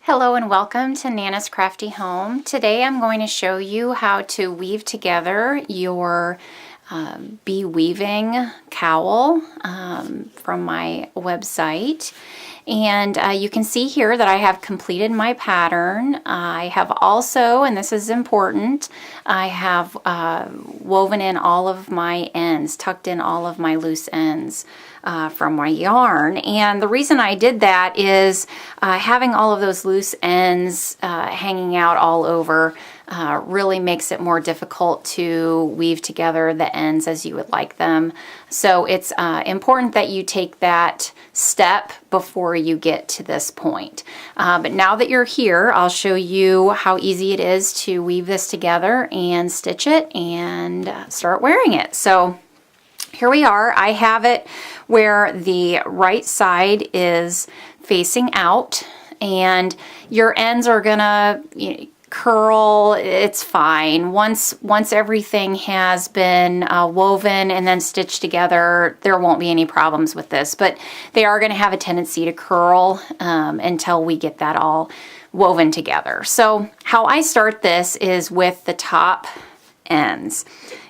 Hello and welcome to Nana's Crafty Home. Today I'm going to show you how to weave together your bee weaving cowl from my website. And you can see here that I have completed my pattern. I have also, and this is important, I have woven in all of my ends, tucked in all of my loose ends from my yarn. And the reason I did that is having all of those loose ends hanging out all over really makes it more difficult to weave together the ends as you would like them. So it's important that you take that step before you get to this point. But now that you're here, I'll show you how easy it is to weave this together and stitch it and start wearing it. So here we are. I have it where the right side is facing out and your ends are gonna curl. It's fine. Once everything has been woven and then stitched together, there won't be any problems with this, but they are going to have a tendency to curl until we get that all woven together. So how I start this is with the top ends,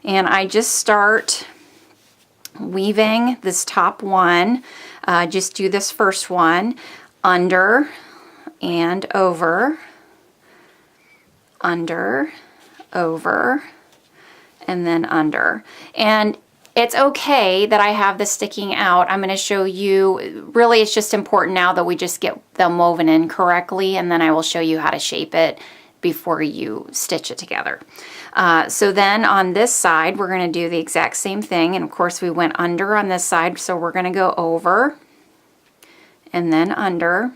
and I just start weaving this top one. Just do this first one under and over, under, over, and then under. And it's okay that I have this sticking out. I'm going to show you, really it's just important now that we just get them woven in correctly, and then I will show you how to shape it before you stitch it together. So then on this side we're going to do the exact same thing, and of course we went under on this side, so we're going to go over and then under,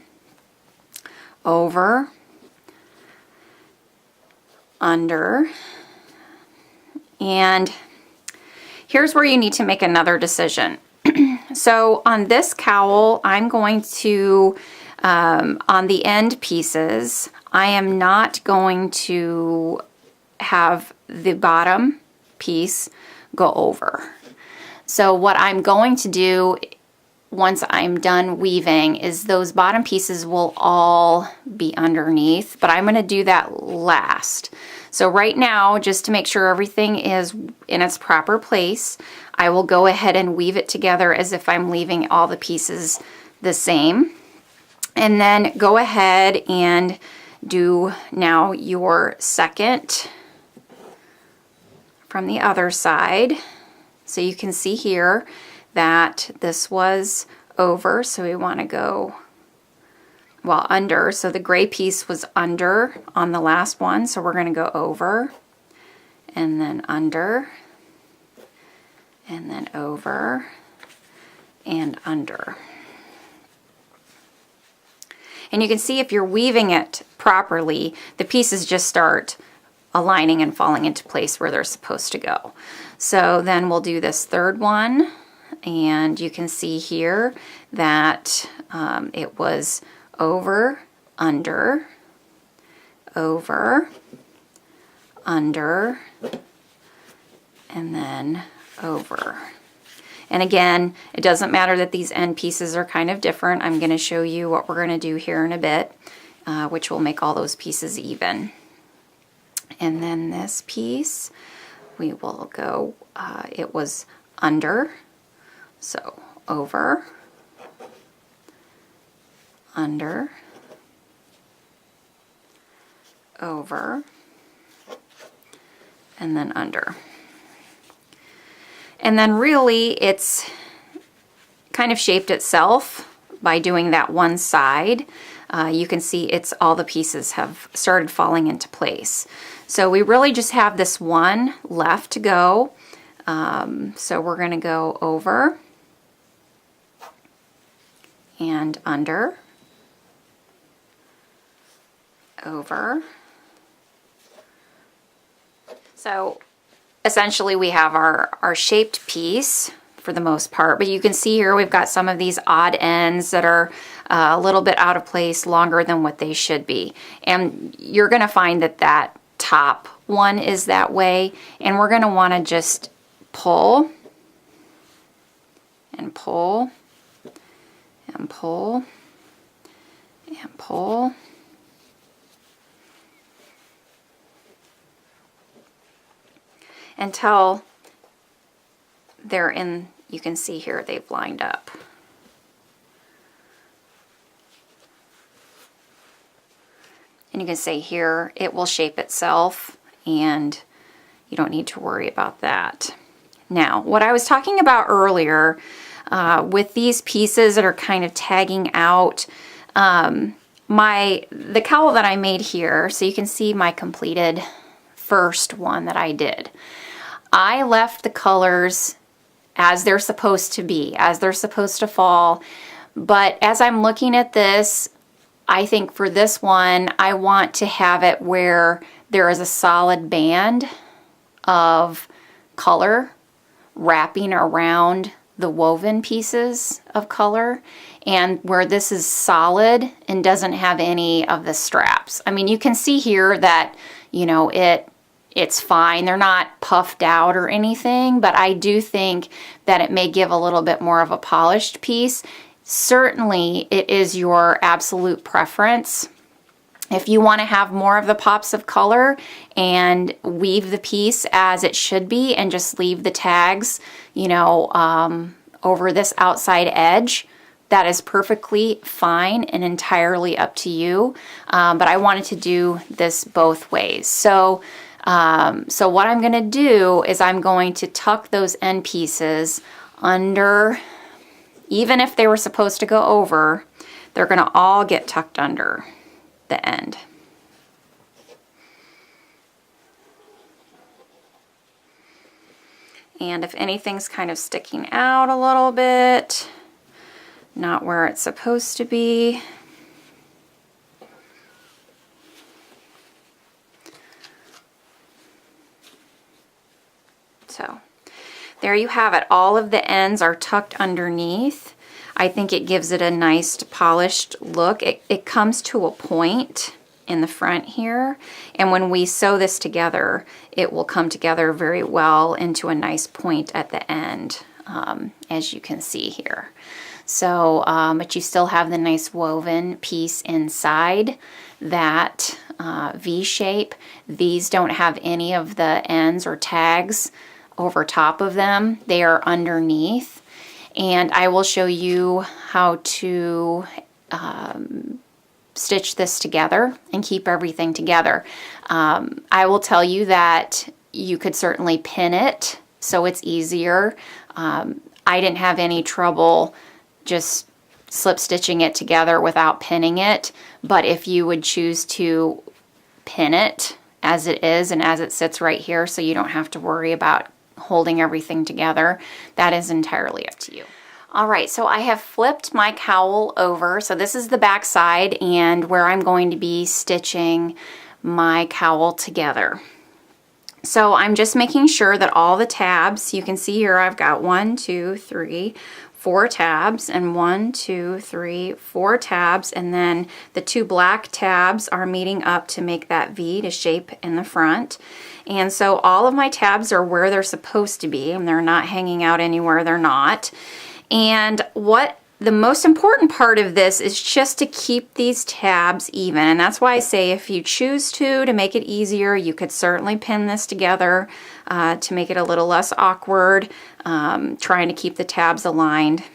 over, under, and here's where you need to make another decision. So on this cowl, I'm going to, on the end pieces, I am not going to have the bottom piece go over. So what I'm going to do once I'm done weaving is those bottom pieces will all be underneath, but I'm going to do that last. So right now, just to make sure everything is in its proper place, I will go ahead and weave it together as if I'm leaving all the pieces the same. And then go ahead and do now your second from the other side. So you can see here that this was over, so we want to go, well, under. So the gray piece was under on the last one, so we're going to go over and then under and then over and under. And you can see if you're weaving it properly, the pieces just start aligning and falling into place where they're supposed to go. So then we'll do this third one, and you can see here that it was over, under, over, under, and then over. And again, it doesn't matter that these end pieces are kind of different. I'm going to show you what we're going to do here in a bit, which will make all those pieces even. And then this piece, we will go, it was under, so over, under, over, and then under. And then really it's kind of shaped itself by doing that one side. You can see it's all the pieces have started falling into place. So we really just have this one left to go. So we're going to go over and under, over. So essentially we have our shaped piece for the most part, but you can see here we've got some of these odd ends that are a little bit out of place, longer than what they should be. And you're going to find that that top one is that way, and we're going to want to just pull and pull and pull and pull until they're in, you can see here they've lined up. And you can say here it will shape itself, and you don't need to worry about that. Now, what I was talking about earlier with these pieces that are kind of tagging out, the cowl that I made here, so you can see my completed first one that I did. I left the colors as they're supposed to be, as they're supposed to fall, but as I'm looking at this, I think for this one, I want to have it where there is a solid band of color wrapping around the woven pieces of color, and where this is solid and doesn't have any of the straps. I mean, you can see here that, you know, it's fine. They're not puffed out or anything, but I do think that it may give a little bit more of a polished piece. Certainly, it is your absolute preference. If you want to have more of the pops of color and weave the piece as it should be and just leave the tags, you know, over this outside edge, that is perfectly fine and entirely up to you. But I wanted to do this both ways. So what I'm going to do is I'm going to tuck those end pieces under. Even if they were supposed to go over, they're going to all get tucked under the end. And if anything's kind of sticking out a little bit, not where it's supposed to be, so there you have it. All of the ends are tucked underneath. I think it gives it a nice polished look. It comes to a point in the front here, and when we sew this together, it will come together very well into a nice point at the end, as you can see here. So, but you still have the nice woven piece inside that V shape. These don't have any of the ends or tags over top of them. They are underneath, and I will show you how to stitch this together and keep everything together. I will tell you that you could certainly pin it so it's easier. I didn't have any trouble just slip stitching it together without pinning it, but if you would choose to pin it as it is and as it sits right here so you don't have to worry about holding everything together, that is entirely up to you. All right, so I have flipped my cowl over. So this is the back side and where I'm going to be stitching my cowl together. So I'm just making sure that all the tabs, you can see here I've got 1, 2, 3, 4 tabs, and 1, 2, 3, 4 tabs, and then the 2 black tabs are meeting up to make that V to shape in the front. And so all of my tabs are where they're supposed to be, and they're not hanging out anywhere they're not. And what the most important part of this is just to keep these tabs even, and that's why I say if you choose to make it easier, you could certainly pin this together to make it a little less awkward, trying to keep the tabs aligned.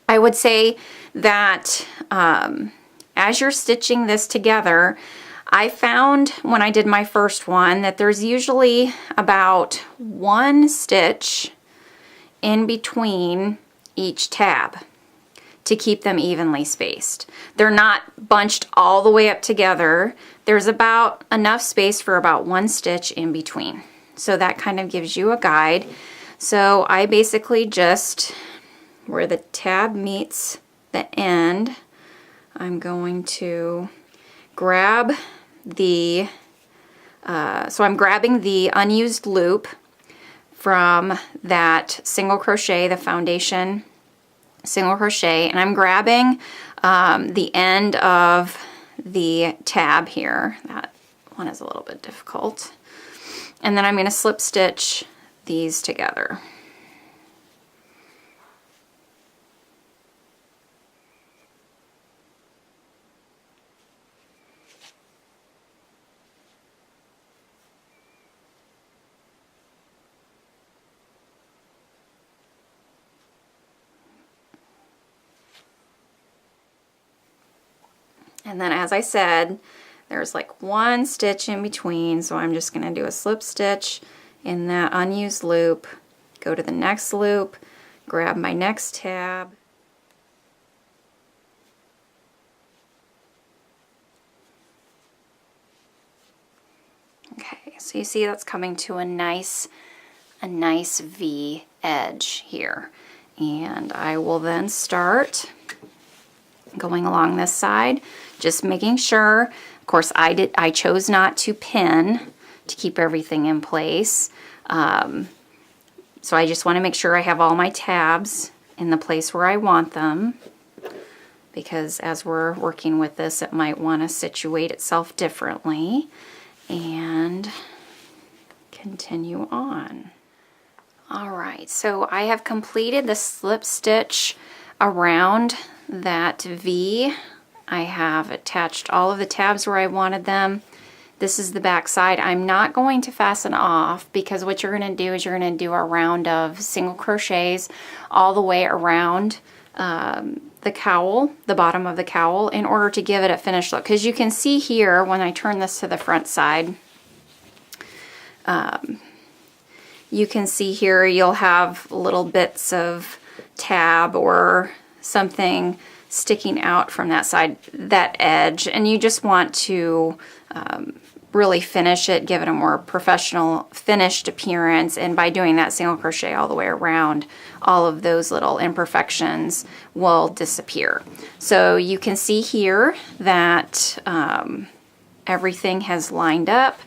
I would say that as you're stitching this together, I found when I did my first one that there's usually about 1 stitch in between each tab to keep them evenly spaced. They're not bunched all the way up together. There's about enough space for about 1 stitch in between. So that kind of gives you a guide. So I basically just, where the tab meets the end, I'm going to grab the, so I'm grabbing the unused loop from that single crochet, the foundation single crochet, and I'm grabbing the end of the tab here. That one is a little bit difficult. And then I'm going to slip stitch these together. And then as I said, there's like one stitch in between, so I'm just going to do a slip stitch in that unused loop, go to the next loop, grab my next tab, okay, so you see that's coming to a nice V edge here. And I will then start going along this side, just making sure, of course I chose not to pin to keep everything in place. So I just want to make sure I have all my tabs in the place where I want them, because as we're working with this, it might want to situate itself differently. And continue on. Alright, so I have completed the slip stitch around that V. I have attached all of the tabs where I wanted them. This is the back side. I'm not going to fasten off, because what you're going to do is you're going to do a round of single crochets all the way around the cowl, the bottom of the cowl, in order to give it a finished look. Because you can see here, when I turn this to the front side, you can see here you'll have little bits of tab or something sticking out from that side, that edge, and you just want to really finish it, give it a more professional finished appearance, and by doing that single crochet all the way around, all of those little imperfections will disappear. So you can see here that everything has lined up.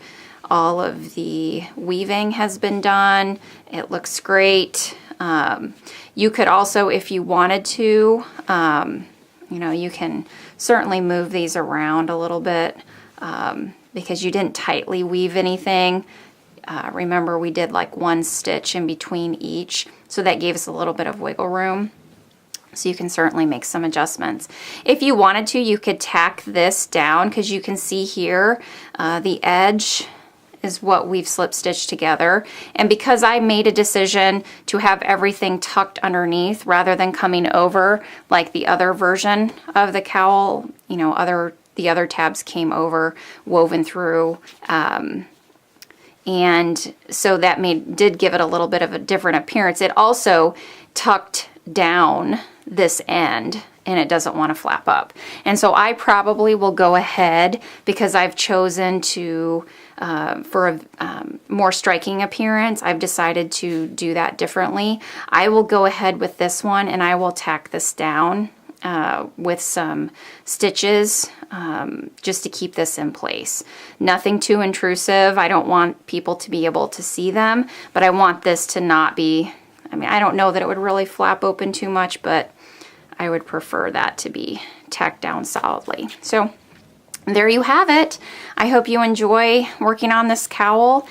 All of the weaving has been done. It looks great. You could also, if you wanted to, you know, you can certainly move these around a little bit because you didn't tightly weave anything. Remember, we did like one stitch in between each, so that gave us a little bit of wiggle room. So you can certainly make some adjustments. If you wanted to, you could tack this down, because you can see here the edge is what we've slip stitched together. And because I made a decision to have everything tucked underneath rather than coming over like the other version of the cowl, you know, the other tabs came over, woven through, and so that did give it a little bit of a different appearance. It also tucked down this end, and it doesn't want to flap up. And so I probably will go ahead, because I've chosen to, for a more striking appearance, I've decided to do that differently. I will go ahead with this one, and I will tack this down with some stitches just to keep this in place. Nothing too intrusive. I don't want people to be able to see them, but I want this to not be, I mean, I don't know that it would really flap open too much, but I would prefer that to be tacked down solidly. So there you have it. I hope you enjoy working on this cowl.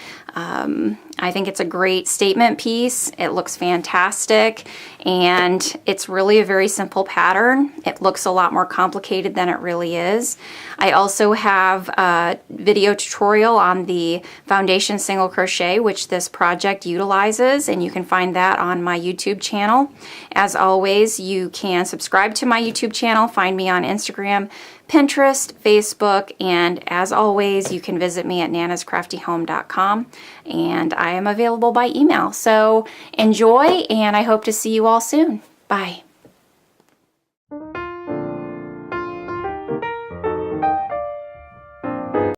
I think it's a great statement piece. It looks fantastic, and it's really a very simple pattern. It looks a lot more complicated than it really is. I also have a video tutorial on the foundation single crochet, which this project utilizes, and you can find that on my YouTube channel. As always, you can subscribe to my YouTube channel, find me on Instagram, Pinterest, Facebook, and as always, you can visit me at nanascraftyhome.com, and I am available by email. So enjoy, and I hope to see you all soon. Bye.